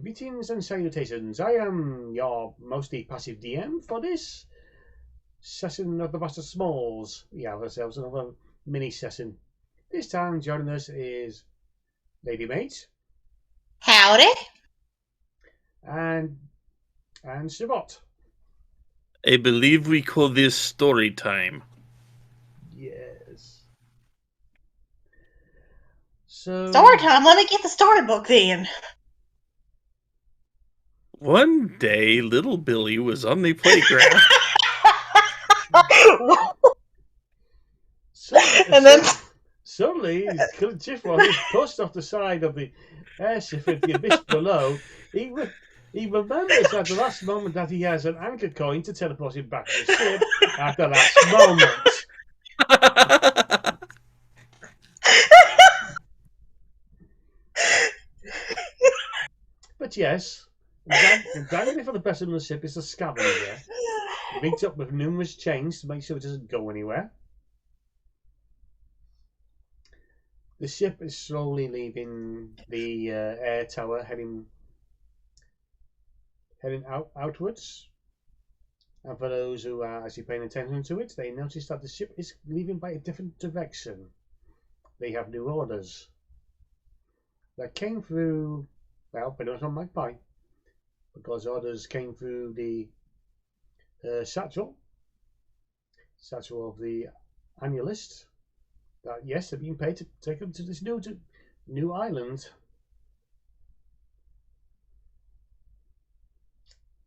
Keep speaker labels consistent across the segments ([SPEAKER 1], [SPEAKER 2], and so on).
[SPEAKER 1] Greetings and salutations. I am your mostly passive DM for this session of the Master Smols. We have ourselves another mini session. This time joining us is Ladymage.
[SPEAKER 2] Howdy.
[SPEAKER 1] And Chiffross.
[SPEAKER 3] I believe we call this story time.
[SPEAKER 1] Yes. So
[SPEAKER 2] Story time. Let me get the storybook then.
[SPEAKER 3] One day, little Billy was on the playground.
[SPEAKER 1] Suddenly, Chiffross is pushed off the side of the airship in the abyss below. He remembers at the last moment that he has an anchor coin to teleport him back to the ship at the last moment. But yes, dangling for the best on the ship is a scavenger. Rigged up with numerous chains to make sure it doesn't go anywhere. The ship is slowly leaving the air tower, heading outwards. And for those who are actually paying attention to it, they notice that the ship is leaving by a different direction. They have new orders that came through, well, but not on Magpie, because orders came through the satchel of the annalist. That yes, they're being paid to take them to this new island.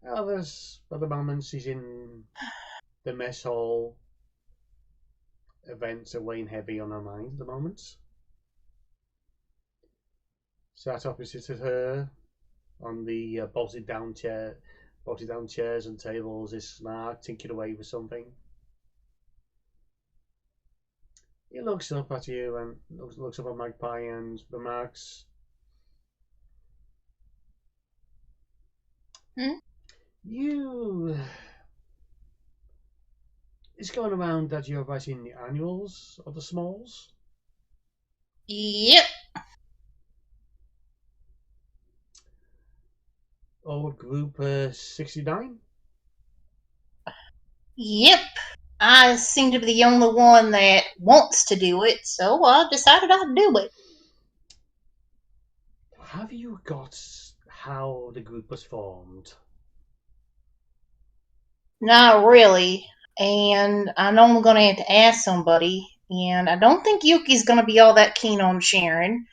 [SPEAKER 1] Others, at the moment, she's in the mess hall. Events are weighing heavy on her mind at the moment. Sat opposite of her on the bolted down chairs and tables is Snark tinkering away with something. He looks up at you and looks up at Magpie and remarks, It's going around that you're writing the annuals of the Smols?
[SPEAKER 2] Yep.
[SPEAKER 1] Old group 69?
[SPEAKER 2] Yep. I seem to be the only one that wants to do it, so I decided I'd do it.
[SPEAKER 1] Have you got how the group was formed?
[SPEAKER 2] Not really. And I know I'm going to have to ask somebody, and I don't think Yuki's going to be all that keen on sharing.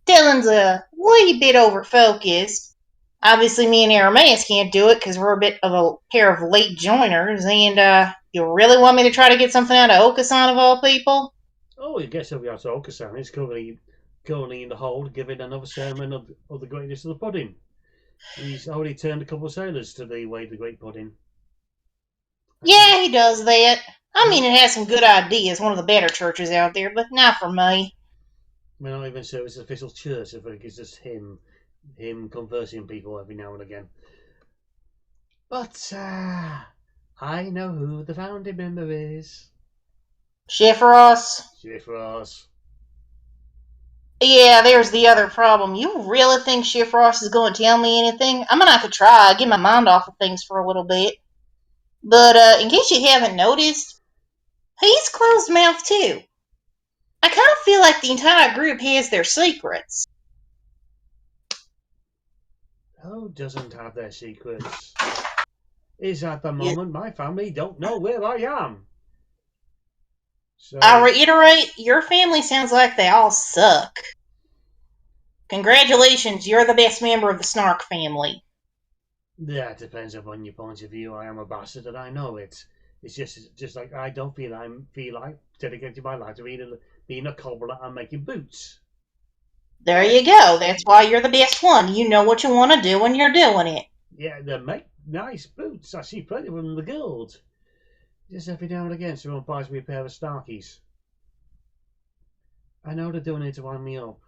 [SPEAKER 2] Dylan's a wee bit over-focused. Obviously, me and Arameus can't do it because we're a bit of a pair of late joiners, and you really want me to try to get something out of Okasan of all people?
[SPEAKER 1] Oh, I guess if we have to Okasan, it's currently in the hold giving another sermon of the greatness of the pudding. He's already turned a couple of sailors to the way of the great pudding.
[SPEAKER 2] Yeah, he does that. I mean, it has some good ideas, one of the better churches out there, but not for me.
[SPEAKER 1] We're not even sure it's an official church. I think it's just him conversing people every now and again. But I know who the founding member is.
[SPEAKER 2] Chiffross?
[SPEAKER 1] Chiffross.
[SPEAKER 2] Yeah, there's the other problem. You really think Chiffross is going to tell me anything? I'm going to have to try, get my mind off of things for a little bit. But in case you haven't noticed, he's closed-mouthed too. I kind of feel like the entire group has their secrets.
[SPEAKER 1] Who doesn't have their secrets? Is at the moment my family don't know where I am. So
[SPEAKER 2] I reiterate, your family sounds like they all suck. Congratulations, you're the best member of the Snark family.
[SPEAKER 1] That depends upon your point of view. I am a bastard and I know it. It's just like I don't feel like dedicating my life to being a cobbler and making boots.
[SPEAKER 2] There you go. That's why you're the best one. You know what you want to do when you're doing it.
[SPEAKER 1] Yeah, they make nice boots. I see plenty of them in the guild. Just every now and again, someone buys me a pair of Snarkies. I know they're doing it to wind me up.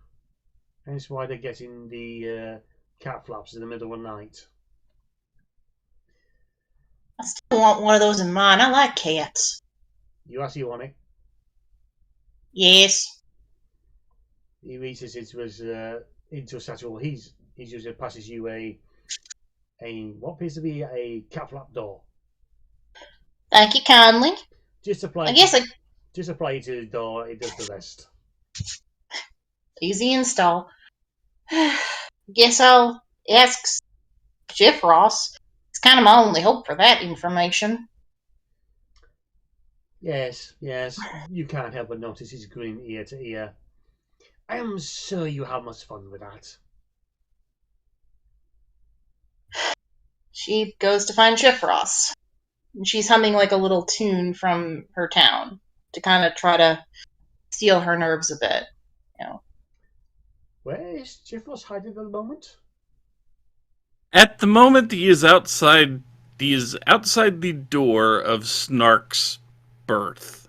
[SPEAKER 1] Hence why they're getting the cat flaps in the middle of the night.
[SPEAKER 2] I still want one of those in mine. I like cats.
[SPEAKER 1] You actually want it?
[SPEAKER 2] Yes.
[SPEAKER 1] He reaches into a satchel he he usually passes you a what appears to be a cat flap door.
[SPEAKER 2] Thank you kindly.
[SPEAKER 1] Just apply
[SPEAKER 2] I guess
[SPEAKER 1] just apply it to the door. It does the rest.
[SPEAKER 2] easy install. Guess I'll ask Chiffross. It's kind of my only hope for that information.
[SPEAKER 1] Yes. You can't help but notice he's grinning ear to ear. I am sure you have much fun with that.
[SPEAKER 2] She goes to find Chiffross. She's humming like a little tune from her town to kind of try to steal her nerves a bit. You know.
[SPEAKER 1] Where is Chiffross hiding at the moment?
[SPEAKER 3] At the moment, he is outside. He is outside the door of Snark's berth.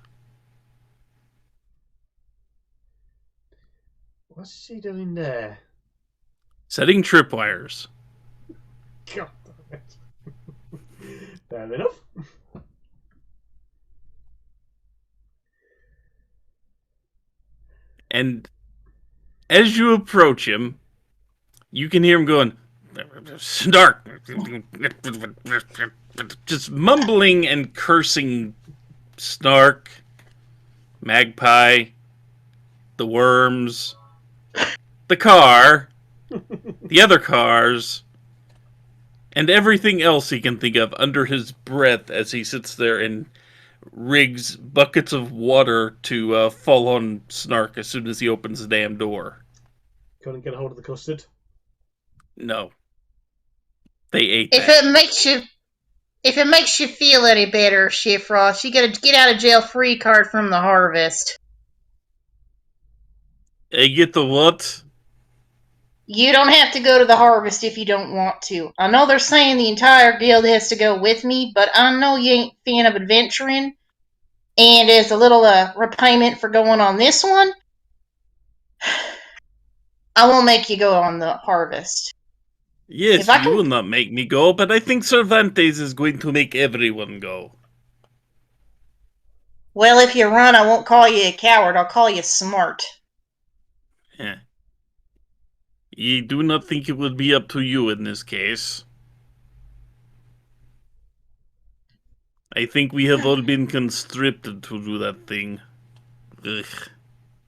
[SPEAKER 1] What's he doing there?
[SPEAKER 3] Setting tripwires.
[SPEAKER 1] God damn it. Fair enough.
[SPEAKER 3] And as you approach him, you can hear him going, Snark! Just mumbling and cursing Snark, Magpie, the worms, the car, the other cars, and everything else he can think of under his breath as he sits there and rigs buckets of water to fall on Snark as soon as he opens the damn door.
[SPEAKER 1] Couldn't get a hold of the custard.
[SPEAKER 3] No. They ate
[SPEAKER 2] If
[SPEAKER 3] that.
[SPEAKER 2] it makes you feel any better, Chiffross, you get a get out of jail free card from the harvest.
[SPEAKER 3] I get the what?
[SPEAKER 2] You don't have to go to the harvest if you don't want to. I know they're saying the entire guild has to go with me, but I know you ain't a fan of adventuring. And as a little repayment for going on this one, I won't make you go on the harvest.
[SPEAKER 3] Yes, you will not make me go, but I think Cervantes is going to make everyone go.
[SPEAKER 2] Well, if you run, I won't call you a coward. I'll call you smart.
[SPEAKER 3] Yeah. You do not think it would be up to you in this case. I think we have all been conscripted to do that thing. Ugh.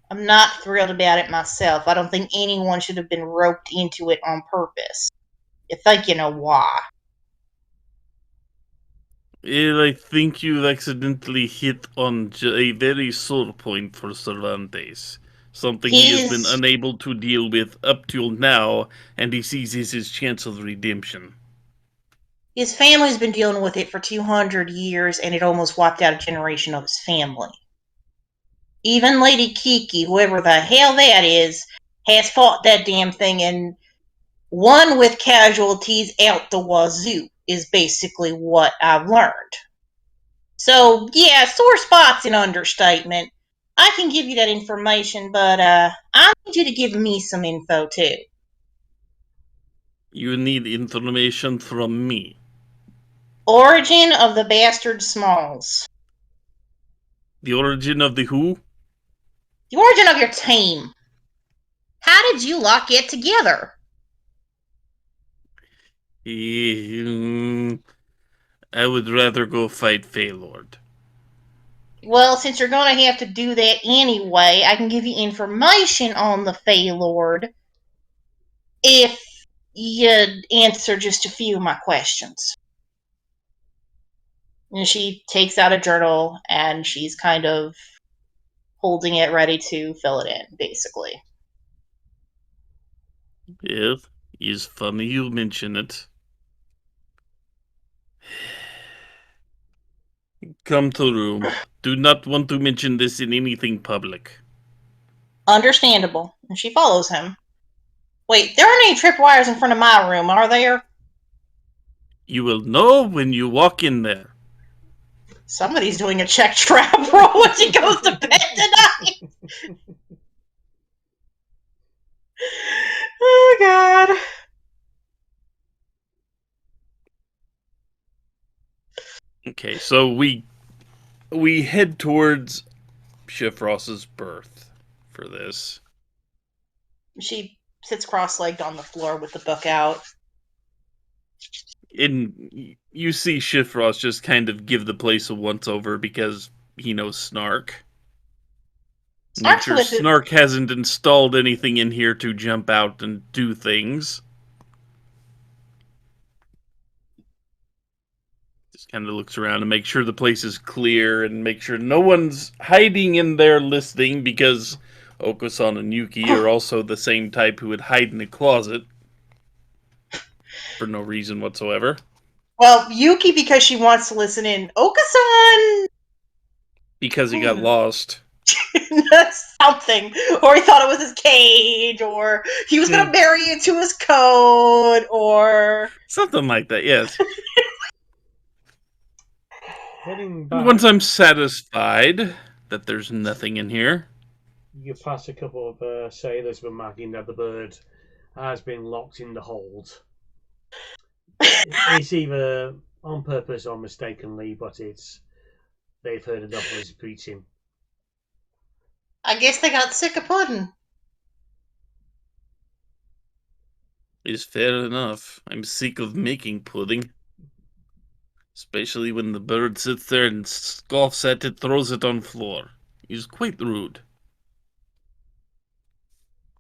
[SPEAKER 2] I'm not thrilled about it myself. I don't think anyone should have been roped into it on purpose. You think you know why.
[SPEAKER 3] Well, I think you accidentally hit on a very sore point for Cervantes. Something he has been unable to deal with up till now, and he sees as his chance of redemption.
[SPEAKER 2] His family's been dealing with it for 200 years, and it almost wiped out a generation of his family. Even Lady Kiki, whoever the hell that is, has fought that damn thing and won with casualties out the wazoo, is basically what I've learned. So, yeah, sore spot's an understatement. I can give you that information, but I need you to give me some info, too.
[SPEAKER 3] You need information from me.
[SPEAKER 2] Origin of the bastard Smols.
[SPEAKER 3] The origin of the who?
[SPEAKER 2] The origin of your team. How did you lot get together?
[SPEAKER 3] I would rather go fight Feylord.
[SPEAKER 2] Well, since you're going to have to do that anyway, I can give you information on the Feylord if you answer just a few of my questions. And she takes out a journal and she's kind of holding it ready to fill it in, basically.
[SPEAKER 3] Yes, it's funny you mention it. Come to the room. Do not want to mention this in anything public.
[SPEAKER 2] Understandable. And she follows him. Wait, there aren't any tripwires in front of my room, are there?
[SPEAKER 3] You will know when you walk in there.
[SPEAKER 2] Somebody's doing a check trap roll when she goes to bed tonight. Oh, God.
[SPEAKER 3] Okay, so we head towards Chiffross's berth for this.
[SPEAKER 2] She sits cross-legged on the floor with the book out.
[SPEAKER 3] And you see Chiffross just kind of give the place a once-over because he knows Snark. Make
[SPEAKER 2] Snark's
[SPEAKER 3] sure
[SPEAKER 2] with it.
[SPEAKER 3] Snark hasn't installed anything in here to jump out and do things. Just kind of looks around to make sure the place is clear and make sure no one's hiding in there listening, because Oko-san and Yuki are also the same type who would hide in the closet for no reason whatsoever.
[SPEAKER 2] Well, Yuki because she wants to listen in. Oka-san!
[SPEAKER 3] Because he got lost.
[SPEAKER 2] Something. Or he thought it was his cage, or he was going to bury into his coat, or...
[SPEAKER 3] something like that, yes.
[SPEAKER 1] Heading back,
[SPEAKER 3] Once I'm satisfied that there's nothing in here,
[SPEAKER 1] you pass a couple of sailors remarking that the bird has been locked in the hold. It's either on purpose or mistakenly, but they've heard enough of his preaching.
[SPEAKER 2] I guess they got sick of pudding.
[SPEAKER 3] is fair enough. I'm sick of making pudding. Especially when the bird sits there and scoffs at it, throws it on floor. He's quite rude.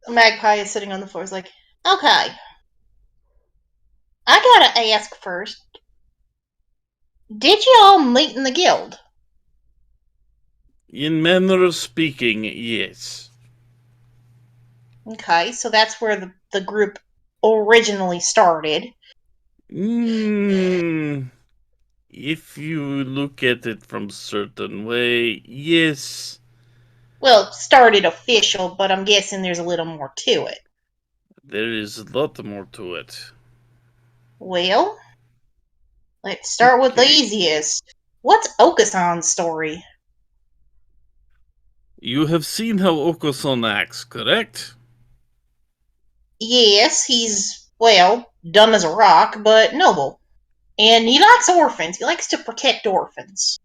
[SPEAKER 2] The magpie is sitting on the floor. He's like, okay. I gotta ask first. Did you all meet in the guild?
[SPEAKER 3] In manner of speaking, yes.
[SPEAKER 2] Okay, so that's where the group originally started.
[SPEAKER 3] If you look at it from certain way, yes.
[SPEAKER 2] Well, started official, but I'm guessing there's a little more to it.
[SPEAKER 3] There is a lot more to it.
[SPEAKER 2] Well, let's start with the easiest. What's Oka-san's story?
[SPEAKER 3] You have seen how Oko-san acts, correct?
[SPEAKER 2] Yes, he's, well, dumb as a rock, but noble. And he likes orphans. He likes to protect orphans.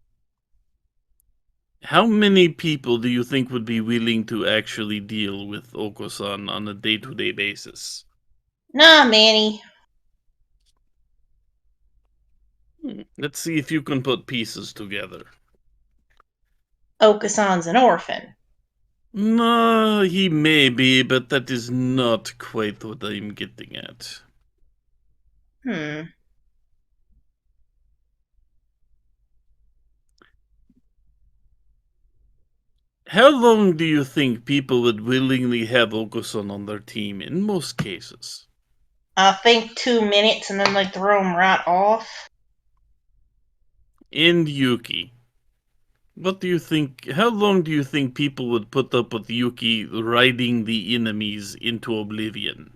[SPEAKER 3] How many people do you think would be willing to actually deal with Oko-san on a day-to-day basis?
[SPEAKER 2] Nah, Manny.
[SPEAKER 3] Let's see if you can put pieces together.
[SPEAKER 2] Oka-san's an orphan.
[SPEAKER 3] No, he may be, but that is not quite what I'm getting at. How long do you think people would willingly have Oko-san on their team in most cases?
[SPEAKER 2] I think 2 minutes and then they throw him right off.
[SPEAKER 3] And Yuki. What do you think? How long do you think people would put up with Yuki riding the enemies into oblivion?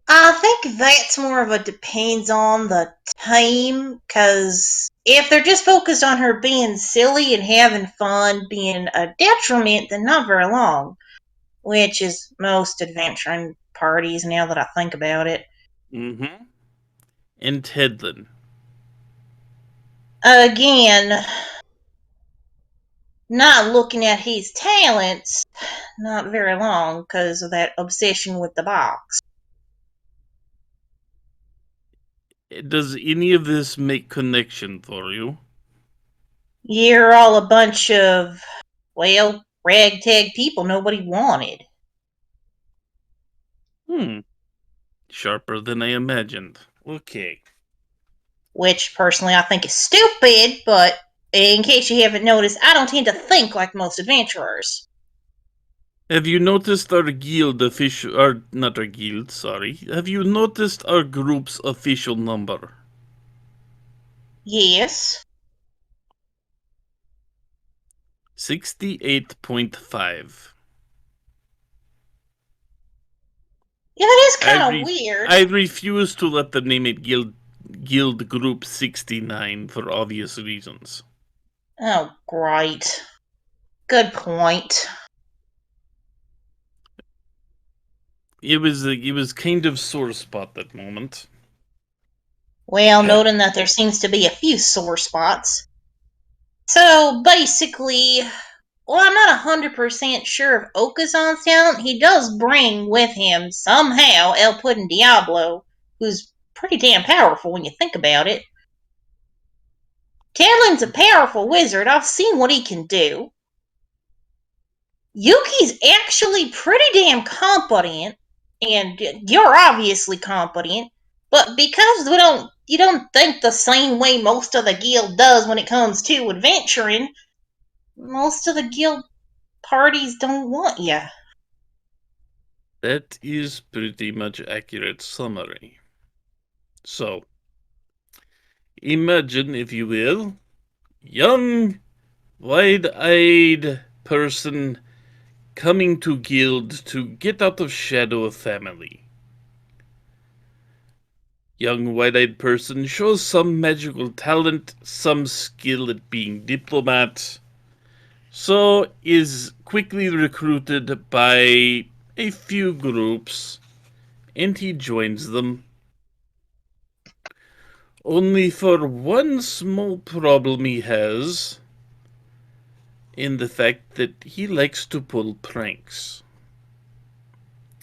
[SPEAKER 2] I think that's more of a depends on the team, because if they're just focused on her being silly and having fun, being a detriment, then not very long. Which is most adventuring parties, now that I think about it.
[SPEAKER 3] Mm-hmm. And Tedlin.
[SPEAKER 2] Again, not looking at his talents, not very long, because of that obsession with the box.
[SPEAKER 3] Does any of this make connection for you?
[SPEAKER 2] You're all a bunch of, well, ragtag people nobody wanted.
[SPEAKER 3] Sharper than I imagined. Okay.
[SPEAKER 2] Which, personally, I think is stupid, but in case you haven't noticed, I don't tend to think like most adventurers.
[SPEAKER 3] Have you noticed our guild official... or not our guild, sorry. Have you noticed our group's official number?
[SPEAKER 2] Yes.
[SPEAKER 3] 68.5.
[SPEAKER 2] Yeah, that is kind of weird.
[SPEAKER 3] I refuse to let them name it Guild Group 69 for obvious reasons.
[SPEAKER 2] Oh, great. Good point.
[SPEAKER 3] It was kind of sore spot that moment.
[SPEAKER 2] Well, noting that there seems to be a few sore spots. So, basically, Well, I'm not 100% sure of Okazan's talent. He does bring with him, somehow, El Puddin' Diablo, who's pretty damn powerful when you think about it. Talon's a powerful wizard. I've seen what he can do. Yuki's actually pretty damn competent, and you're obviously competent, but because you don't think the same way most of the guild does when it comes to adventuring, most of the guild parties don't want you.
[SPEAKER 3] That is pretty much accurate summary. So, imagine, if you will, young, wide-eyed person coming to guild to get out of shadow of family. Young, wide-eyed person shows some magical talent, some skill at being diplomat, so is quickly recruited by a few groups, and he joins them. Only for one small problem he has, in the fact that he likes to pull pranks.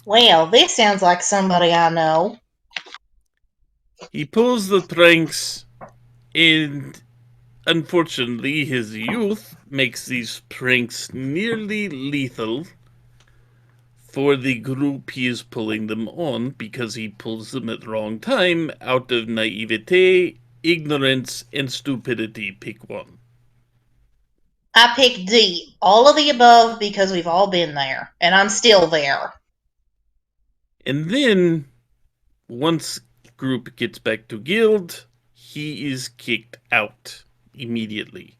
[SPEAKER 2] Well, this sounds like somebody I know.
[SPEAKER 3] He pulls the pranks, and unfortunately his youth makes these pranks nearly lethal for the group he is pulling them on, because he pulls them at the wrong time out of naivete, ignorance, and stupidity. Pick one.
[SPEAKER 2] I picked D. All of the above because we've all been there, and I'm still there.
[SPEAKER 3] And then, once group gets back to guild, he is kicked out immediately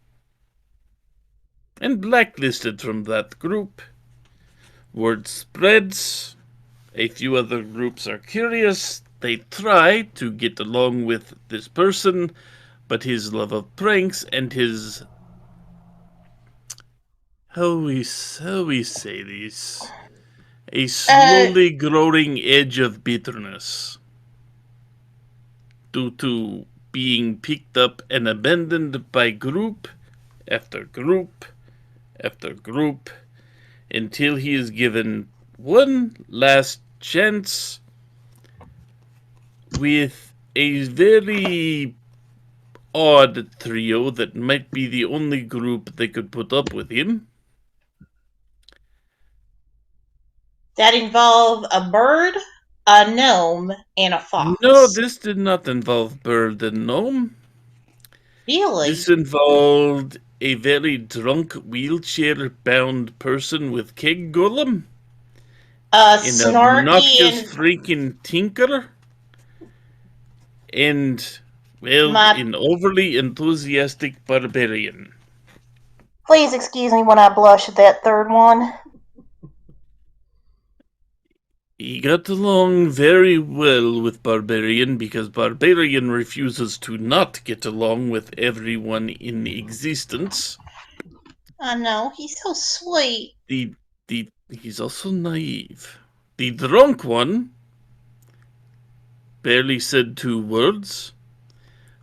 [SPEAKER 3] and blacklisted from that group. Word spreads. A few other groups are curious. They try to get along with this person, but his love of pranks and his how we say this, a slowly growing edge of bitterness due to being picked up and abandoned by group after group after group, until he is given one last chance with a very odd trio that might be the only group they could put up with him.
[SPEAKER 2] That involve a bird, a gnome, and a fox.
[SPEAKER 3] No, this did not involve bird and gnome.
[SPEAKER 2] Really?
[SPEAKER 3] This involved a very drunk, wheelchair-bound person with keg golem, an obnoxious freaking tinker, and, well, an overly enthusiastic barbarian.
[SPEAKER 2] Please excuse me when I blush at that third one.
[SPEAKER 3] He got along very well with Barbarian because Barbarian refuses to not get along with everyone in existence.
[SPEAKER 2] I know, he's so sweet.
[SPEAKER 3] He's also naive. The drunk one barely said 2 words,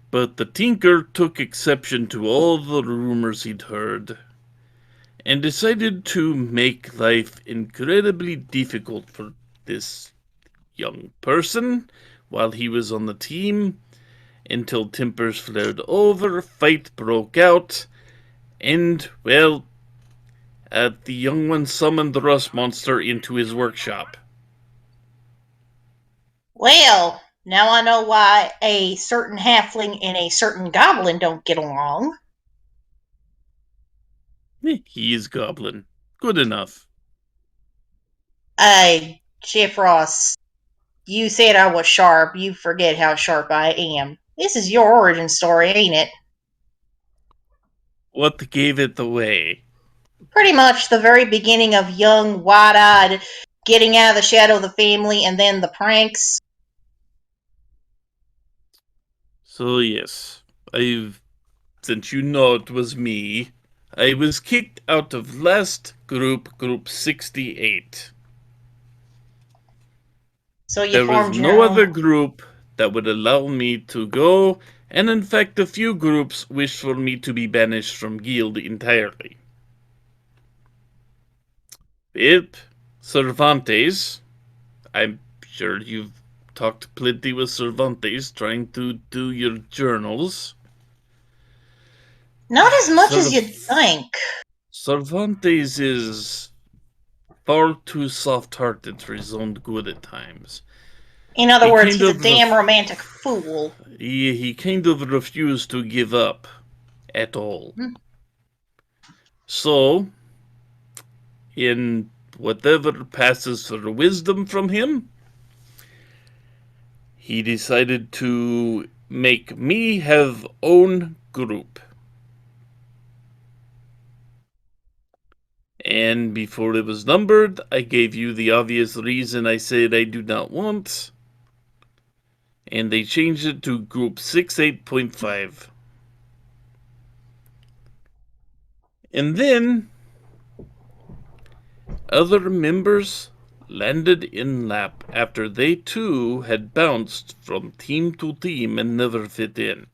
[SPEAKER 3] but the tinker took exception to all the rumors he'd heard and decided to make life incredibly difficult for this young person while he was on the team, until tempers flared over, fight broke out, and, well, the young one summoned the rust monster into his workshop.
[SPEAKER 2] Well, now I know why a certain halfling and a certain goblin don't get along.
[SPEAKER 3] He is goblin. Good enough.
[SPEAKER 2] Chiffross, you said I was sharp. You forget how sharp I am. This is your origin story, ain't it?
[SPEAKER 3] What gave it away?
[SPEAKER 2] Pretty much the very beginning of young, wide-eyed, getting out of the shadow of the family, and then the pranks.
[SPEAKER 3] So yes, since you know it was me, I was kicked out of last group 68.
[SPEAKER 2] So you
[SPEAKER 3] there
[SPEAKER 2] formed
[SPEAKER 3] was
[SPEAKER 2] your
[SPEAKER 3] no
[SPEAKER 2] own
[SPEAKER 3] other group that would allow me to go, and in fact a few groups wished for me to be banished from guild entirely. Yep, Cervantes. I'm sure you've talked plenty with Cervantes trying to do your journals.
[SPEAKER 2] Not as much as you'd think.
[SPEAKER 3] Cervantes is far too soft-hearted for his own good at times.
[SPEAKER 2] In other
[SPEAKER 3] He
[SPEAKER 2] words,
[SPEAKER 3] kind
[SPEAKER 2] he's a
[SPEAKER 3] of
[SPEAKER 2] damn romantic fool.
[SPEAKER 3] He kind of refused to give up at all. So, in whatever passes for wisdom from him, he decided to make me have own group. And before it was numbered, I gave you the obvious reason I said I do not want. And they changed it to group 68.5. And then other members landed in lap after they too had bounced from team to team and never fit in.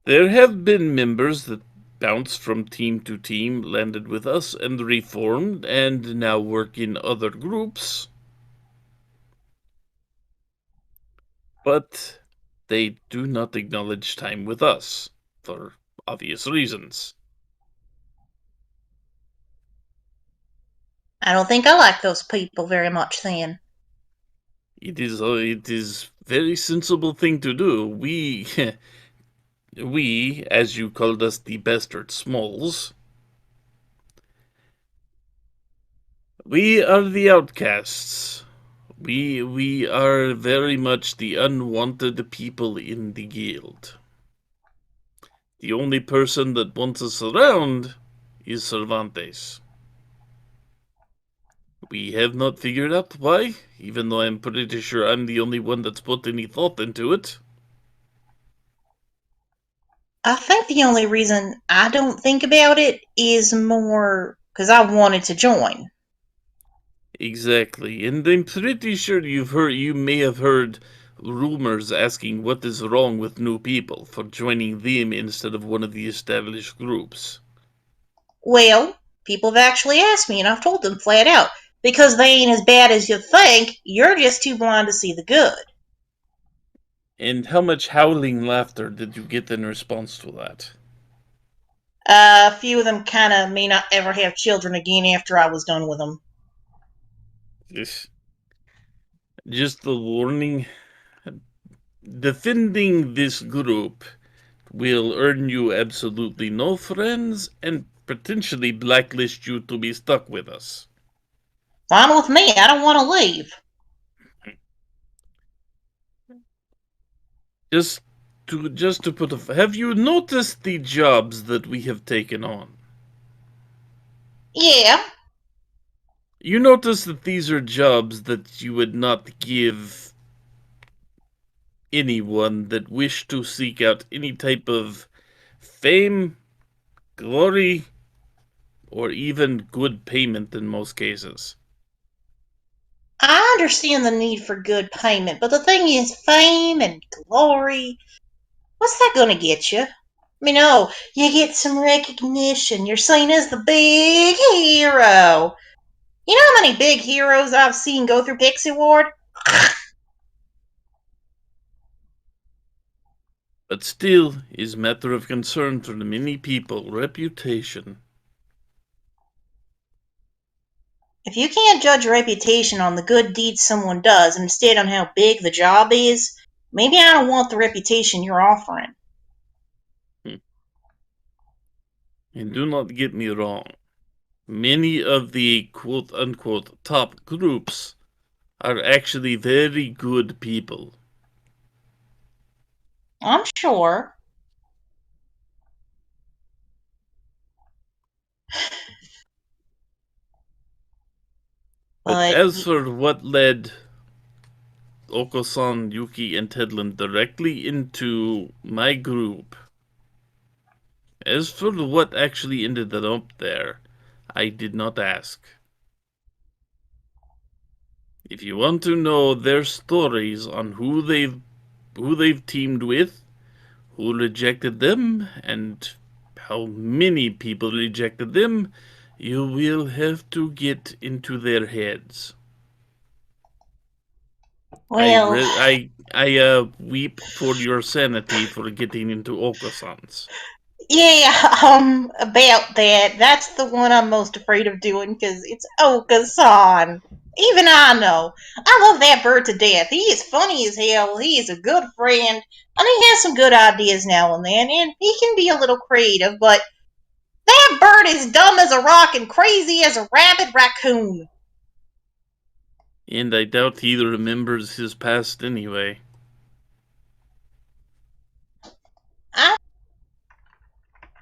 [SPEAKER 3] There have been members that bounced from team to team, landed with us, and reformed, and now work in other groups. But they do not acknowledge time with us, for obvious reasons.
[SPEAKER 2] I don't think I like those people very much then.
[SPEAKER 3] It is very sensible thing to do. We, as you called us, the bastard Smols, we are the outcasts. We are very much the unwanted people in the guild. The only person that wants us around is Cervantes. We have not figured out why, even though I'm pretty sure I'm the only one that's put any thought into it.
[SPEAKER 2] I think the only reason I don't think about it is more because I wanted to join.
[SPEAKER 3] Exactly, and I'm pretty sure you may have heard rumors asking what is wrong with new people for joining them instead of one of the established groups.
[SPEAKER 2] Well, people have actually asked me, and I've told them flat out, because they ain't as bad as you think, you're just too blind to see the good.
[SPEAKER 3] And how much howling laughter did you get in response to that?
[SPEAKER 2] A few of them kind of may not ever have children again after I was done with them.
[SPEAKER 3] Just a warning. Defending this group will earn you absolutely no friends and potentially blacklist you to be stuck with us.
[SPEAKER 2] Fine with me, I don't want to leave.
[SPEAKER 3] Just to put have you noticed the jobs that we have taken on?
[SPEAKER 2] Yeah.
[SPEAKER 3] You notice that these are jobs that you would not give anyone that wished to seek out any type of fame, glory, or even good payment in most cases.
[SPEAKER 2] I understand the need for good payment, but the thing is, fame and glory, what's that going to get you? I mean, oh, you get some recognition. You're seen as the big hero. You know how many big heroes I've seen go through Pixie Ward?
[SPEAKER 3] But still is matter of concern for the many people, reputation.
[SPEAKER 2] If you can't judge reputation on the good deeds someone does and instead on how big the job is, maybe I don't want the reputation you're offering.
[SPEAKER 3] And do not get me wrong. Many of the quote-unquote top groups are actually very good people.
[SPEAKER 2] I'm sure.
[SPEAKER 3] But as for what led Oko-san, Yuki, and Tedlin directly into my group, as for what actually ended up there, I did not ask. If you want to know their stories on who they've teamed with, who rejected them, and how many people rejected them, you will have to get into their heads.
[SPEAKER 2] Well,
[SPEAKER 3] I weep for your sanity for getting into Okasans.
[SPEAKER 2] yeah, about that. That's the one I'm most afraid of doing because it's Okasan. Even I know. I love that bird to death. He is funny as hell. He is a good friend, and he has some good ideas now and then, and he can be a little creative, but that bird is dumb as a rock and crazy as a rabid raccoon.
[SPEAKER 3] And I doubt he remembers his past anyway.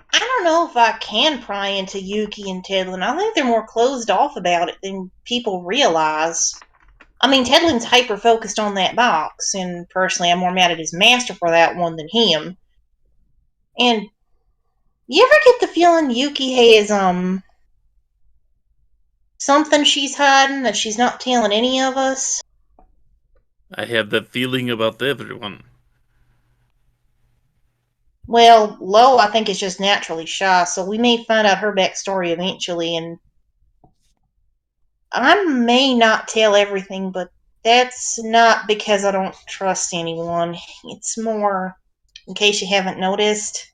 [SPEAKER 2] I don't know if I can pry into Yuki and Tedlin. I think they're more closed off about it than people realize. I mean, Tedlin's hyper-focused on that box, and personally I'm more mad at his master for that one than him. And you ever get the feeling Yuki has, something she's hiding that she's not telling any of us?
[SPEAKER 3] I have that feeling about everyone.
[SPEAKER 2] Well, Lo, I think, is just naturally shy, so we may find out her backstory eventually, and I may not tell everything, but that's not because I don't trust anyone. It's more, in case you haven't noticed,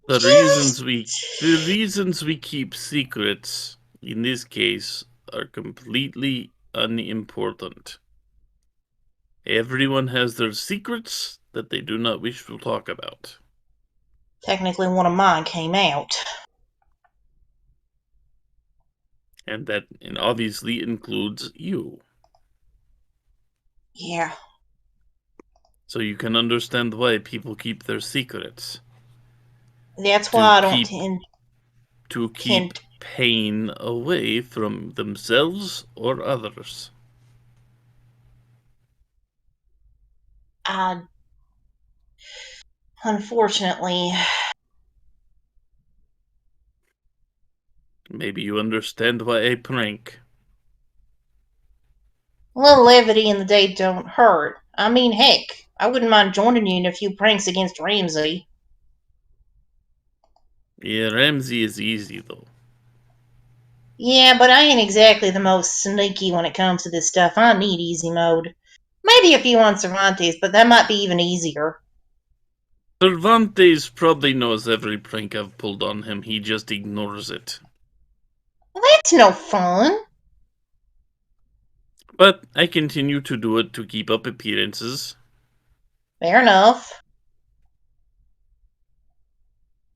[SPEAKER 3] The
[SPEAKER 2] just...
[SPEAKER 3] reasons we keep secrets in this case are completely unimportant. Everyone has their secrets that they do not wish to talk about.
[SPEAKER 2] Technically, one of mine came out.
[SPEAKER 3] And that obviously includes you.
[SPEAKER 2] Yeah.
[SPEAKER 3] So you can understand why people keep their secrets.
[SPEAKER 2] That's
[SPEAKER 3] To
[SPEAKER 2] why I don't
[SPEAKER 3] keep to keep
[SPEAKER 2] tend...
[SPEAKER 3] pain away from themselves or others.
[SPEAKER 2] Unfortunately,
[SPEAKER 3] Maybe you understand why I prank.
[SPEAKER 2] a little levity in the day don't hurt. I mean, heck, I wouldn't mind joining you in a few pranks against Ramsey.
[SPEAKER 3] Yeah, Ramsey is easy though.
[SPEAKER 2] Yeah, but I ain't exactly the most sneaky when it comes to this stuff. I need easy mode. Maybe a few on Cervantes, but that might be even easier.
[SPEAKER 3] Cervantes probably knows every prank I've pulled on him, he just ignores it.
[SPEAKER 2] Well, that's no fun.
[SPEAKER 3] But I continue to do it to keep up appearances.
[SPEAKER 2] Fair enough.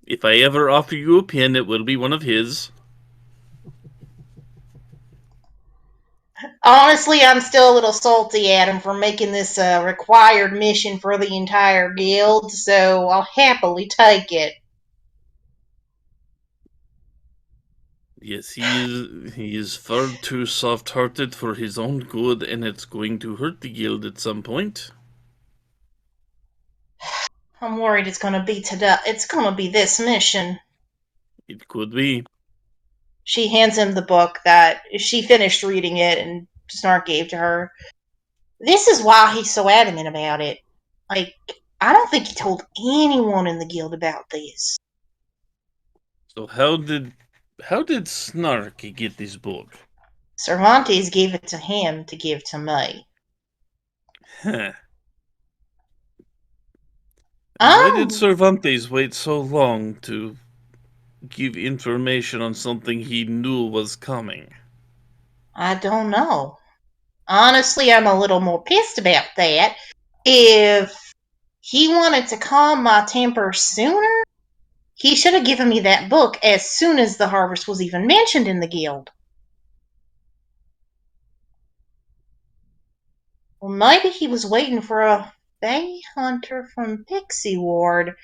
[SPEAKER 3] If I ever offer you a pin, it will be one of his.
[SPEAKER 2] Honestly, I'm still a little salty at him for making this a required mission for the entire guild, so I'll happily take it.
[SPEAKER 3] Yes, he is far too soft-hearted for his own good, and it's going to hurt the guild at some point.
[SPEAKER 2] I'm worried it's gonna be today. It's gonna be this mission.
[SPEAKER 3] It could be.
[SPEAKER 2] She hands him the book that she finished reading it and Snark gave to her. This is why he's so adamant about it. Like, I don't think he told anyone in the guild about this.
[SPEAKER 3] So how did Snark get this book?
[SPEAKER 2] Cervantes gave it to him to give to me.
[SPEAKER 3] Huh. And why did
[SPEAKER 2] Um,
[SPEAKER 3] Cervantes wait so long to give information on something he knew was coming?
[SPEAKER 2] I don't know. Honestly, I'm a little more pissed about that. If he wanted to calm my temper sooner, he should have given me that book as soon as the harvest was even mentioned in the guild. Well, maybe he was waiting for a Bay Hunter from Pixie Ward.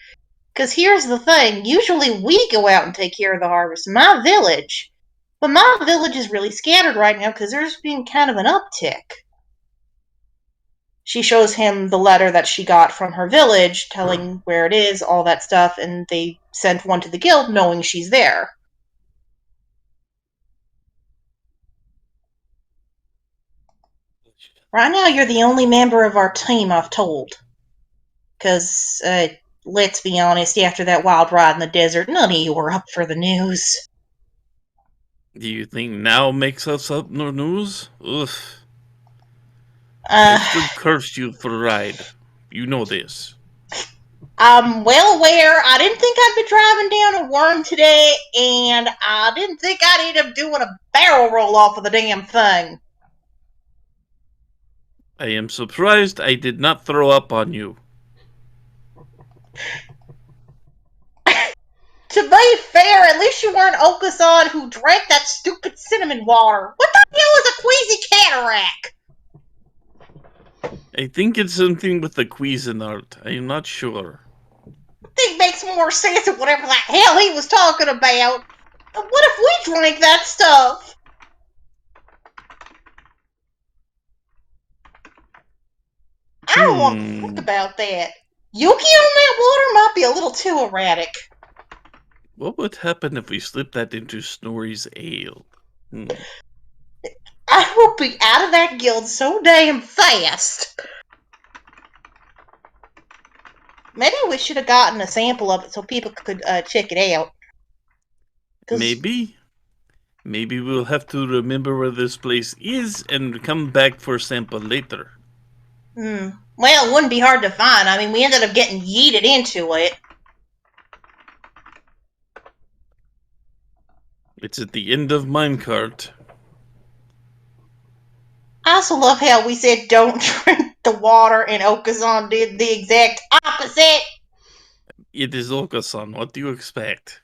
[SPEAKER 2] Because here's the thing, usually we go out and take care of the harvest in my village. But my village is really scattered right now because there's been kind of an uptick. She shows him the letter that she got from her village, telling where it is, all that stuff, and they sent one to the guild knowing she's there. Right now, you're the only member of our team I've told. Because let's be honest, after that wild ride in the desert, none of you were up for the news.
[SPEAKER 3] Do you think now makes us up no news? Ugh.
[SPEAKER 2] Uh,
[SPEAKER 3] I still cursed you for a ride. You know this.
[SPEAKER 2] I'm well aware. I didn't think I'd be driving down a worm today, and I didn't think I'd end up doing a barrel roll off of the damn thing.
[SPEAKER 3] I am surprised I did not throw up on you.
[SPEAKER 2] To be fair, at least you weren't Okasan who drank that stupid cinnamon water. What the hell is a queasy cataract?
[SPEAKER 3] I think it's something with the Cuisinart. I am not sure.
[SPEAKER 2] I think makes more sense than whatever the hell he was talking about. What if we drank that stuff? I don't want to think about that. Yuki on that water might be a little too erratic.
[SPEAKER 3] What would happen if we slipped that into Snorri's ale?
[SPEAKER 2] I will be out of that guild so damn fast. Maybe we should have gotten a sample of it so people could check it out.
[SPEAKER 3] Maybe. Maybe we'll have to remember where this place is and come back for a sample later.
[SPEAKER 2] Well, it wouldn't be hard to find. I mean, we ended up getting yeeted into it.
[SPEAKER 3] It's at the end of minecart.
[SPEAKER 2] I also love how we said don't drink the water and Okazan did the exact opposite.
[SPEAKER 3] It is Okasan. What do you expect?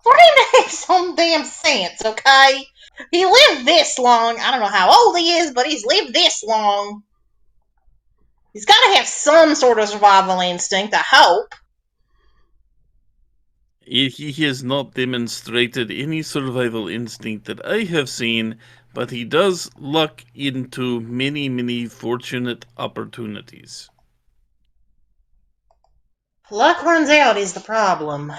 [SPEAKER 2] For him to have some damn sense, okay? He lived this long. I don't know how old he is, but he's lived this long. He's got to have some sort of survival instinct, I hope.
[SPEAKER 3] He has not demonstrated any survival instinct that I have seen, but he does luck into many, many fortunate opportunities.
[SPEAKER 2] Luck runs out is the problem.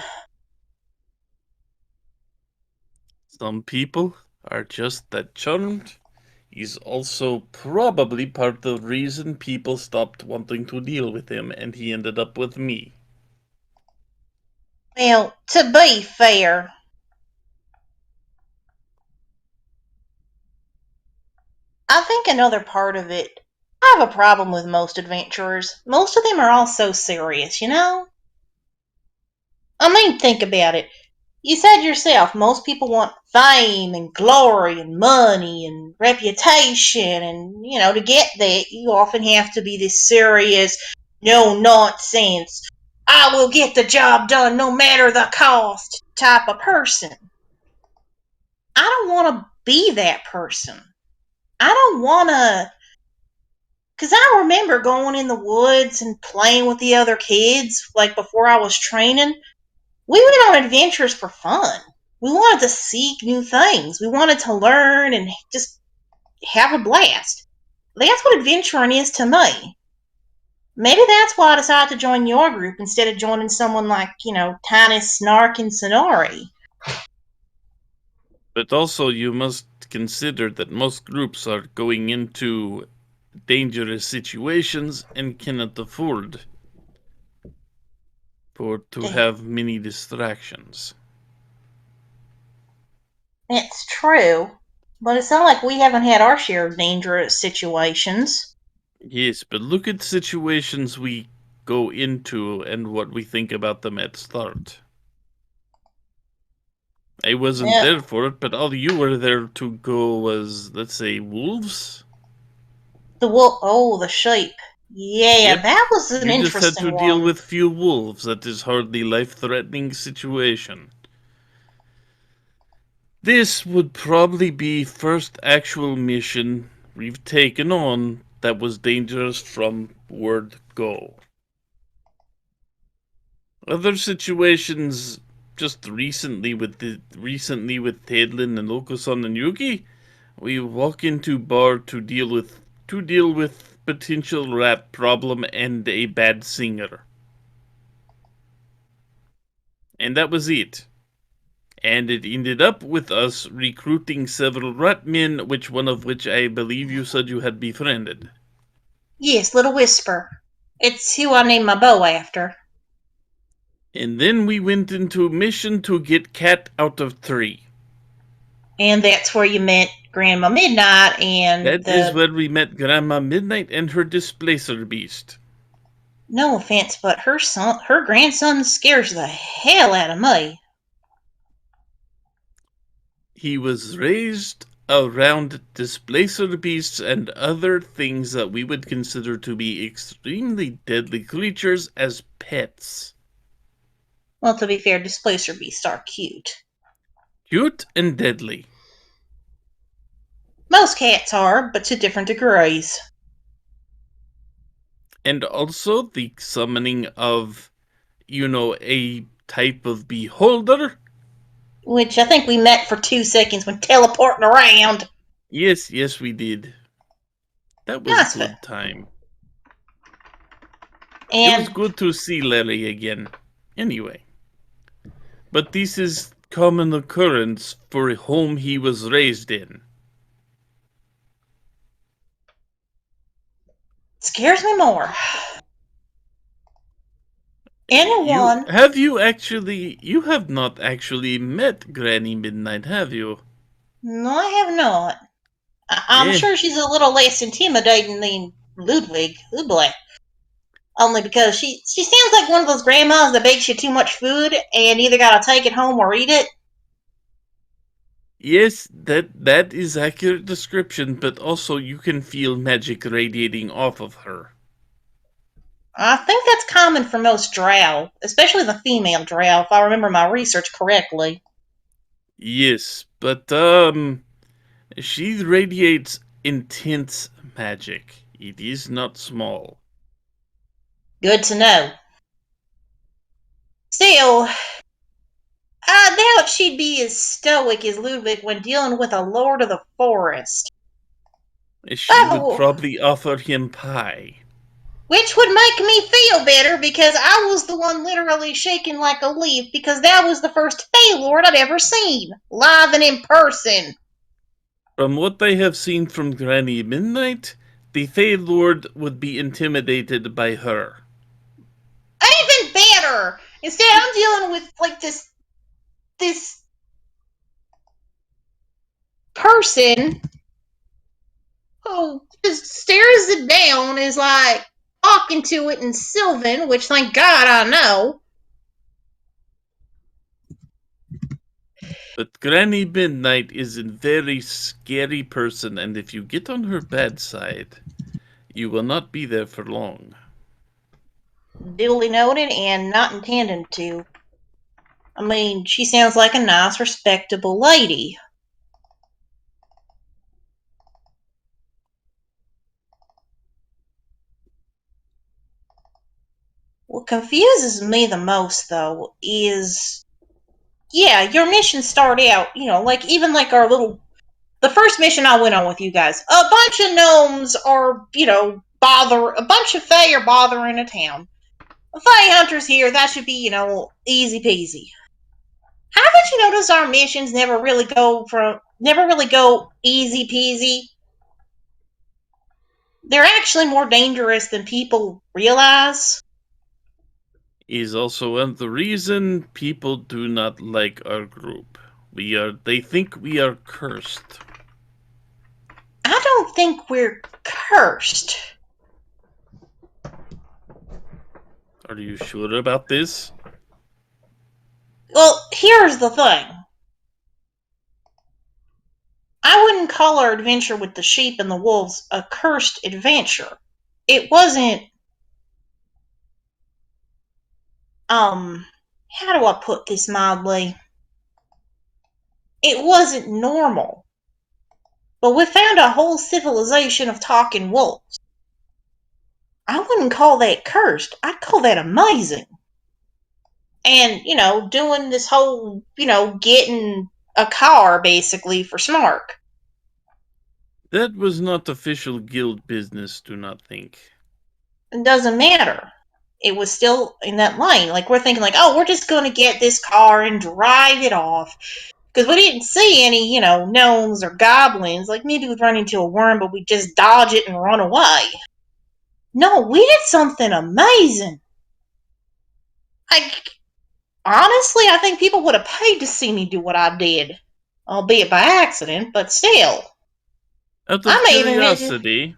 [SPEAKER 3] Some people are just that charmed. He's also probably part of the reason people stopped wanting to deal with him, and he ended up with me.
[SPEAKER 2] Well, to be fair, I think another part of it, I have a problem with most adventurers. Most of them are all so serious, you know? I mean, think about it. You said yourself, most people want fame and glory and money and reputation, and, you know, to get that, you often have to be this serious, no nonsense, I will get the job done no matter the cost type of person. I don't want to be that person. I don't want to, because I remember going in the woods and playing with the other kids, like before I was training. We went on adventures for fun. We wanted to seek new things. We wanted to learn and just have a blast. That's what adventuring is to me. Maybe that's why I decided to join your group instead of joining someone like, you know, Tiny, Snark, and Sonori.
[SPEAKER 3] But also you must consider that most groups are going into dangerous situations and cannot afford to have many distractions.
[SPEAKER 2] It's true, but it sounds like we haven't had our share of dangerous situations.
[SPEAKER 3] Yes, but look at situations we go into and what we think about them at start. I wasn't there for it, but all you were there to go was, let's say, wolves?
[SPEAKER 2] The sheep. Yeah, yep. That was an interesting one.
[SPEAKER 3] You just had to deal with few wolves. That is hardly life-threatening situation. This would probably be first actual mission we've taken on that was dangerous from word go. Other situations just recently with Tedlin and Lokosan and Yuki, we walk into bar to deal with potential rat problem and a bad singer. And that was it. And it ended up with us recruiting several rat men, one of which I believe you said you had befriended.
[SPEAKER 2] Yes, Little Whisper. It's who I named my bow after.
[SPEAKER 3] And then we went into a mission to get Cat out of tree.
[SPEAKER 2] And that's where you met Grandma Midnight and
[SPEAKER 3] That is where we met Grandma Midnight and her displacer beast.
[SPEAKER 2] No offense, but her grandson scares the hell out of me.
[SPEAKER 3] He was raised around displacer beasts and other things that we would consider to be extremely deadly creatures as pets.
[SPEAKER 2] Well, to be fair, displacer beasts are cute.
[SPEAKER 3] Cute and deadly.
[SPEAKER 2] Most cats are, but to different degrees.
[SPEAKER 3] And also the summoning of, a type of beholder.
[SPEAKER 2] Which I think we met for 2 seconds when teleporting around.
[SPEAKER 3] Yes, we did. That was a good time.
[SPEAKER 2] And
[SPEAKER 3] it was good to see Larry again. Anyway. But this is common occurrence for a home he was raised in.
[SPEAKER 2] Scares me more. Anyone?
[SPEAKER 3] You have not actually met Granny Midnight, have you?
[SPEAKER 2] No, I have not. I'm sure she's a little less intimidating than Ludwig. Only because she sounds like one of those grandmas that bakes you too much food and either gotta take it home or eat it.
[SPEAKER 3] Yes, that is accurate description, but also you can feel magic radiating off of her.
[SPEAKER 2] I think that's common for most drow, especially the female drow, if I remember my research correctly.
[SPEAKER 3] Yes, but she radiates intense magic. It is not small.
[SPEAKER 2] Good to know. Still, I doubt she'd be as stoic as Ludwig when dealing with a lord of the forest.
[SPEAKER 3] She would probably offer him pie.
[SPEAKER 2] Which would make me feel better because I was the one literally shaking like a leaf because that was the first Fey Lord I'd ever seen, live and in person.
[SPEAKER 3] From what I have seen from Granny Midnight, the Fey Lord would be intimidated by her.
[SPEAKER 2] Even better! Instead, I'm dealing with, like, this person who just stares it down, is like talking to it in Sylvan, which thank God I know.
[SPEAKER 3] But Granny Midnight is a very scary person, and if you get on her bad side, you will not be there for long.
[SPEAKER 2] Duly noted and not intending to. I mean, she sounds like a nice, respectable lady. What confuses me the most, though, is, yeah, your missions start out, even like the first mission I went on with you guys, a bunch of gnomes are, a bunch of Fae are bothering a town. Fae hunters here, that should be, easy peasy. Haven't you noticed our missions never really go easy peasy? They're actually more dangerous than people realize.
[SPEAKER 3] Is also one of the reason people do not like our group. They think we are cursed.
[SPEAKER 2] I don't think we're cursed.
[SPEAKER 3] Are you sure about this?
[SPEAKER 2] Well, here's the thing. I wouldn't call our adventure with the sheep and the wolves a cursed adventure. It wasn't, how do I put this mildly? It wasn't normal. But we found a whole civilization of talking wolves. I wouldn't call that cursed. I'd call that amazing. And, doing this whole, getting a car, basically, for Snark.
[SPEAKER 3] That was not official guild business, do not think.
[SPEAKER 2] It doesn't matter. It was still in that lane. Like, we're thinking, we're just going to get this car and drive it off. Because we didn't see any, gnomes or goblins. Like, maybe we'd run into a worm, but we'd just dodge it and run away. No, we did something amazing. Honestly, I think people would have paid to see me do what I did. Albeit by accident, but still.
[SPEAKER 3] Out
[SPEAKER 2] I
[SPEAKER 3] of
[SPEAKER 2] may even make it.
[SPEAKER 3] curiosity,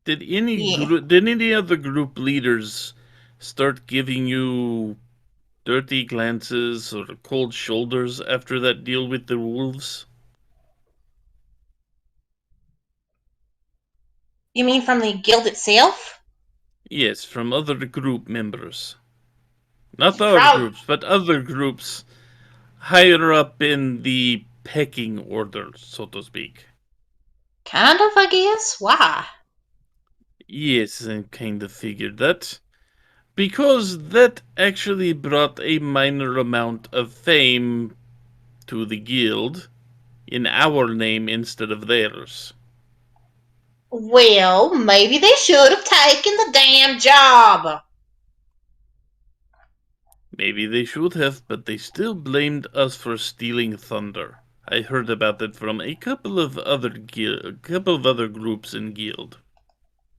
[SPEAKER 3] did
[SPEAKER 2] Yeah.
[SPEAKER 3] any other group leaders start giving you dirty glances or cold shoulders after that deal with the wolves?
[SPEAKER 2] You mean from the guild itself?
[SPEAKER 3] Yes, from other group members. Not our groups, but other groups higher up in the pecking order, so to speak.
[SPEAKER 2] Kind of, I guess. Why?
[SPEAKER 3] Yes, I kind of figured that. Because that actually brought a minor amount of fame to the guild in our name instead of theirs.
[SPEAKER 2] Well, maybe they should have taken the damn job.
[SPEAKER 3] Maybe they should have, but they still blamed us for stealing thunder. I heard about it from a couple of other groups in guild.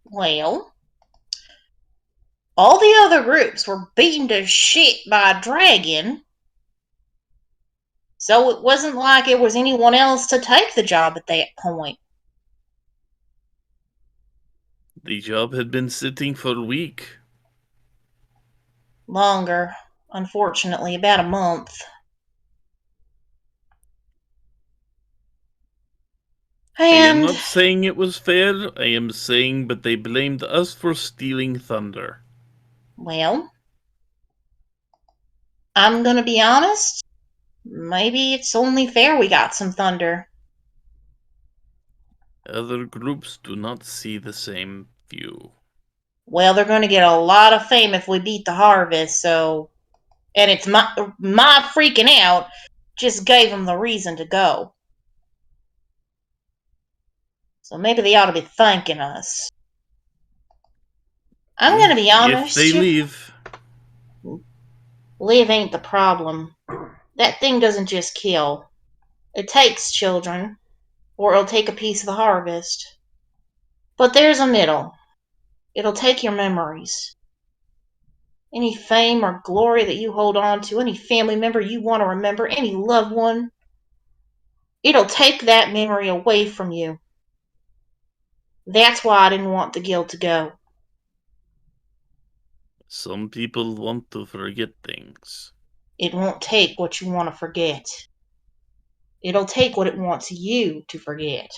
[SPEAKER 2] Well, all the other groups were beaten to shit by a dragon, so it wasn't like it was anyone else to take the job at that point.
[SPEAKER 3] The job had been sitting for a week.
[SPEAKER 2] Longer, unfortunately, about a month.
[SPEAKER 3] I am
[SPEAKER 2] And,
[SPEAKER 3] not saying it was fair, I am saying but they blamed us for stealing thunder.
[SPEAKER 2] well, I'm gonna be honest, maybe it's only fair we got some thunder.
[SPEAKER 3] Other groups do not see the same view.
[SPEAKER 2] Well, they're gonna get a lot of fame if we beat the harvest, so... And it's my freaking out just gave them the reason to go. So maybe they ought to be thanking us. I'm gonna be honest.
[SPEAKER 3] If they leave.
[SPEAKER 2] Live ain't the problem. That thing doesn't just kill. It takes children, or it'll take a piece of the harvest. But there's a middle. It'll take your memories. Any fame or glory that you hold on to, any family member you want to remember, any loved one. It'll take that memory away from you. That's why I didn't want the guild to go.
[SPEAKER 3] Some people want to forget things.
[SPEAKER 2] It won't take what you want to forget. It'll take what it wants you to forget.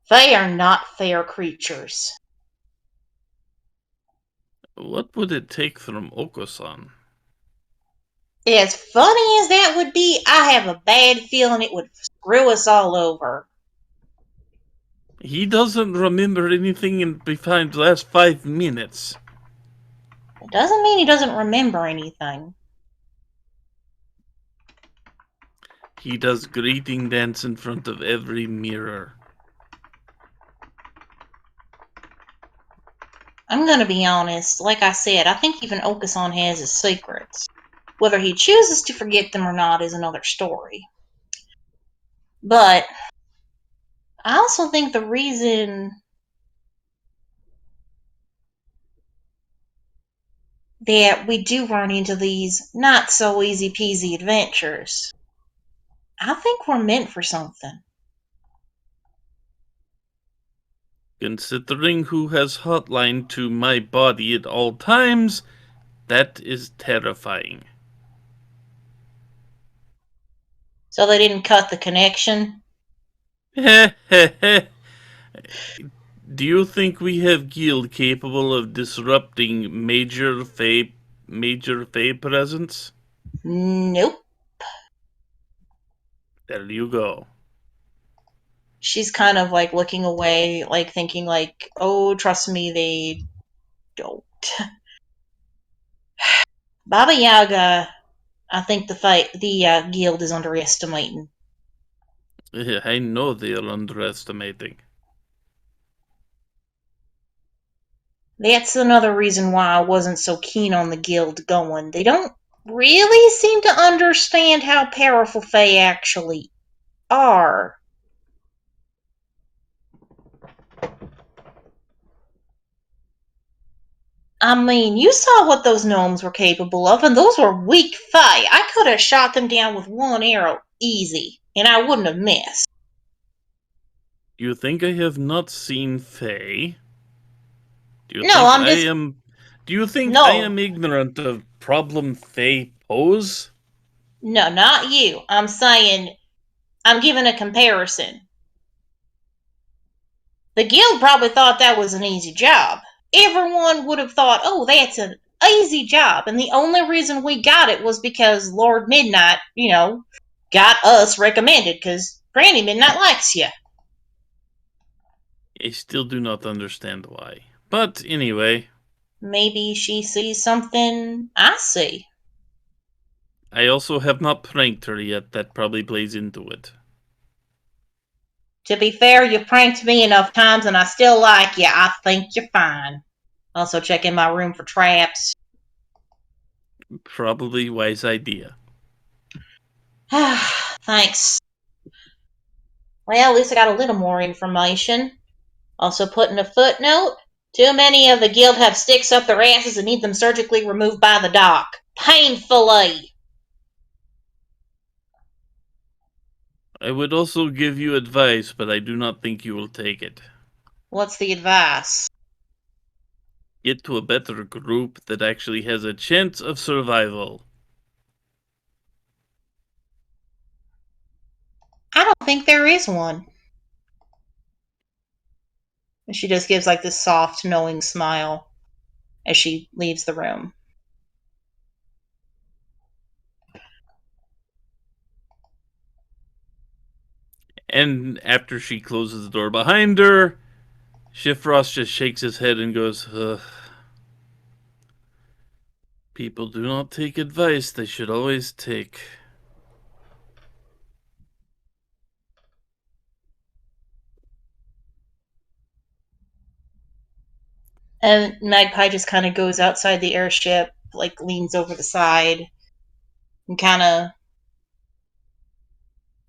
[SPEAKER 2] They are not fair creatures.
[SPEAKER 3] What would it take from Oko-san?
[SPEAKER 2] As funny as that would be, I have a bad feeling it would screw us all over.
[SPEAKER 3] He doesn't remember anything behind the last 5 minutes.
[SPEAKER 2] It doesn't mean he doesn't remember anything.
[SPEAKER 3] He does greeting dance in front of every mirror.
[SPEAKER 2] I'm gonna be honest. Like I said, I think even Okasan has his secrets. Whether he chooses to forget them or not is another story. But I also think the reason that we do run into these not so easy peasy adventures, I think we're meant for something.
[SPEAKER 3] Considering who has hotline to my body at all times, that is terrifying.
[SPEAKER 2] So they didn't cut the connection?
[SPEAKER 3] Heh heh heh. Do you think we have guild capable of disrupting major Fae presence?
[SPEAKER 2] Nope.
[SPEAKER 3] There you go.
[SPEAKER 2] She's kind of like looking away, like thinking like, oh, trust me, they don't. Baba Yaga, I think the guild is underestimating.
[SPEAKER 3] I know they are underestimating.
[SPEAKER 2] That's another reason why I wasn't so keen on the guild going. They don't really seem to understand how powerful Fae actually are. I mean, you saw what those gnomes were capable of, and those were weak fae. I could have shot them down with one arrow, easy, and I wouldn't have missed.
[SPEAKER 3] You think I have not seen Faye? Do you
[SPEAKER 2] No,
[SPEAKER 3] think
[SPEAKER 2] I'm just...
[SPEAKER 3] Do you think I
[SPEAKER 2] No.
[SPEAKER 3] am ignorant of problem Faye pose?
[SPEAKER 2] No, not you. I'm saying... I'm giving a comparison. The guild probably thought that was an easy job. Everyone would have thought, oh, that's an easy job. And the only reason we got it was because Lord Midnight, got us recommended, because Granny Midnight likes you.
[SPEAKER 3] I still do not understand why. But anyway.
[SPEAKER 2] Maybe she sees something I see.
[SPEAKER 3] I also have not pranked her yet. That probably plays into it.
[SPEAKER 2] To be fair, you pranked me enough times and I still like you. I think you're fine. Also check in my room for traps.
[SPEAKER 3] Probably wise idea.
[SPEAKER 2] Thanks. Well, at least I got a little more information. Also put in a footnote, too many of the guild have sticks up their asses and need them surgically removed by the doc. Painfully.
[SPEAKER 3] I would also give you advice, but I do not think you will take it.
[SPEAKER 2] What's the advice?
[SPEAKER 3] Get to a better group that actually has a chance of survival.
[SPEAKER 2] I don't think there is one. And she just gives like this soft, knowing smile as she leaves the room.
[SPEAKER 3] And after she closes the door behind her, Chiffross just shakes his head and goes, ugh. People do not take advice they should always take.
[SPEAKER 2] And Magpie just kind of goes outside the airship, like leans over the side, and kind of,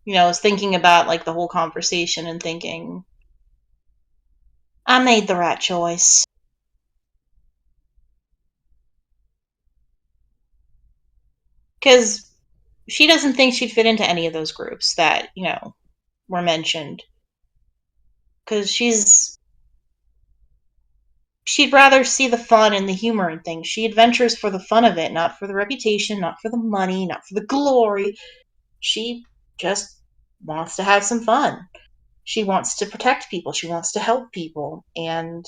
[SPEAKER 2] is thinking about like the whole conversation and thinking, I made the right choice. Because she doesn't think she'd fit into any of those groups that, were mentioned. Because she'd rather see the fun and the humor in things. She adventures for the fun of it, not for the reputation, not for the money, not for the glory. She just wants to have some fun. She wants to protect people. She wants to help people. And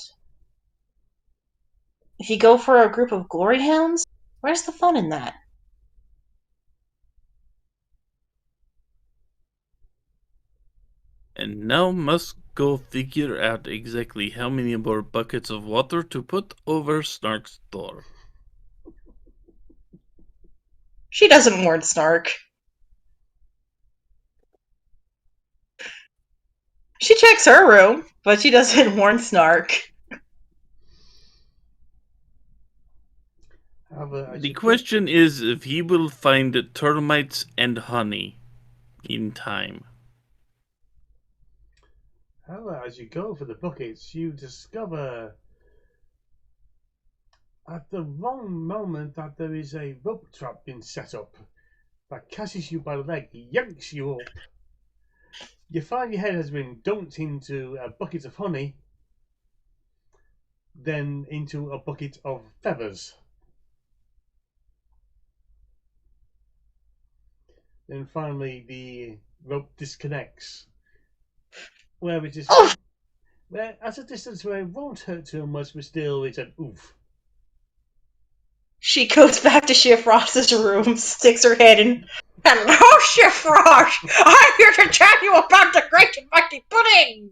[SPEAKER 2] if you go for a group of glory hounds, where's the fun in that?
[SPEAKER 3] And now must go figure out exactly how many more buckets of water to put over Snark's door.
[SPEAKER 2] She doesn't warn Snark. She checks her room, but she doesn't warn Snark.
[SPEAKER 3] The question is if he will find termites and honey in time.
[SPEAKER 1] However, as you go for the buckets, you discover at the wrong moment that there is a rope trap being set up that catches you by the leg, yanks you up. You find your head has been dumped into a bucket of honey, then into a bucket of feathers. Then finally the rope disconnects. Where it is where at a distance where it won't hurt too much, but still it's an oof.
[SPEAKER 2] She goes back to Chiffross's room, sticks her head in. Hello, Chiffross! I'm here to tell you about the great and mighty pudding!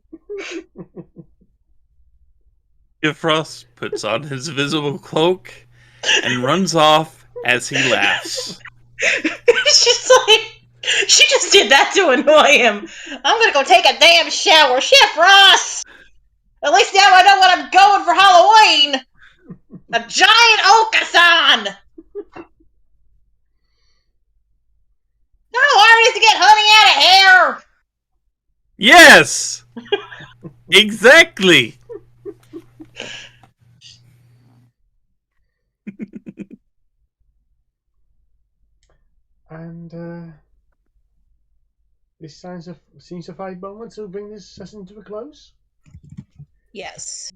[SPEAKER 3] Chiffross puts on his visible cloak and runs off as he laughs.
[SPEAKER 2] She's like, she just did that to annoy him. I'm gonna go take a damn shower. Chiffross! At least now I know what I'm going for Halloween! A giant Okasan! No, I need to get honey out of here!
[SPEAKER 3] Yes! Exactly!
[SPEAKER 1] And this seems a fine moment to bring this session to a close.
[SPEAKER 2] Yes.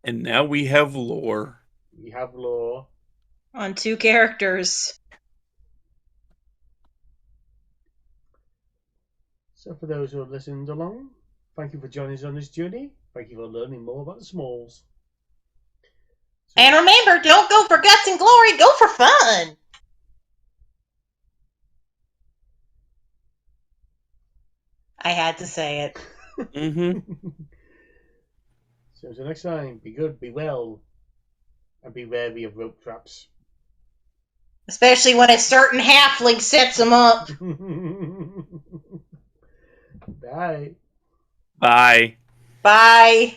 [SPEAKER 3] And now we have lore.
[SPEAKER 1] We have lore.
[SPEAKER 2] On 2 characters.
[SPEAKER 1] So for those who have listened along, thank you for joining us on this journey. Thank you for learning more about the Smols.
[SPEAKER 2] And remember, don't go for guts and glory, go for fun! I had to say it.
[SPEAKER 3] Mm-hmm.
[SPEAKER 1] So until next time, be good, be well, and be wary of rope traps.
[SPEAKER 2] Especially when a certain halfling sets them up.
[SPEAKER 1] Bye.
[SPEAKER 3] Bye.
[SPEAKER 2] Bye.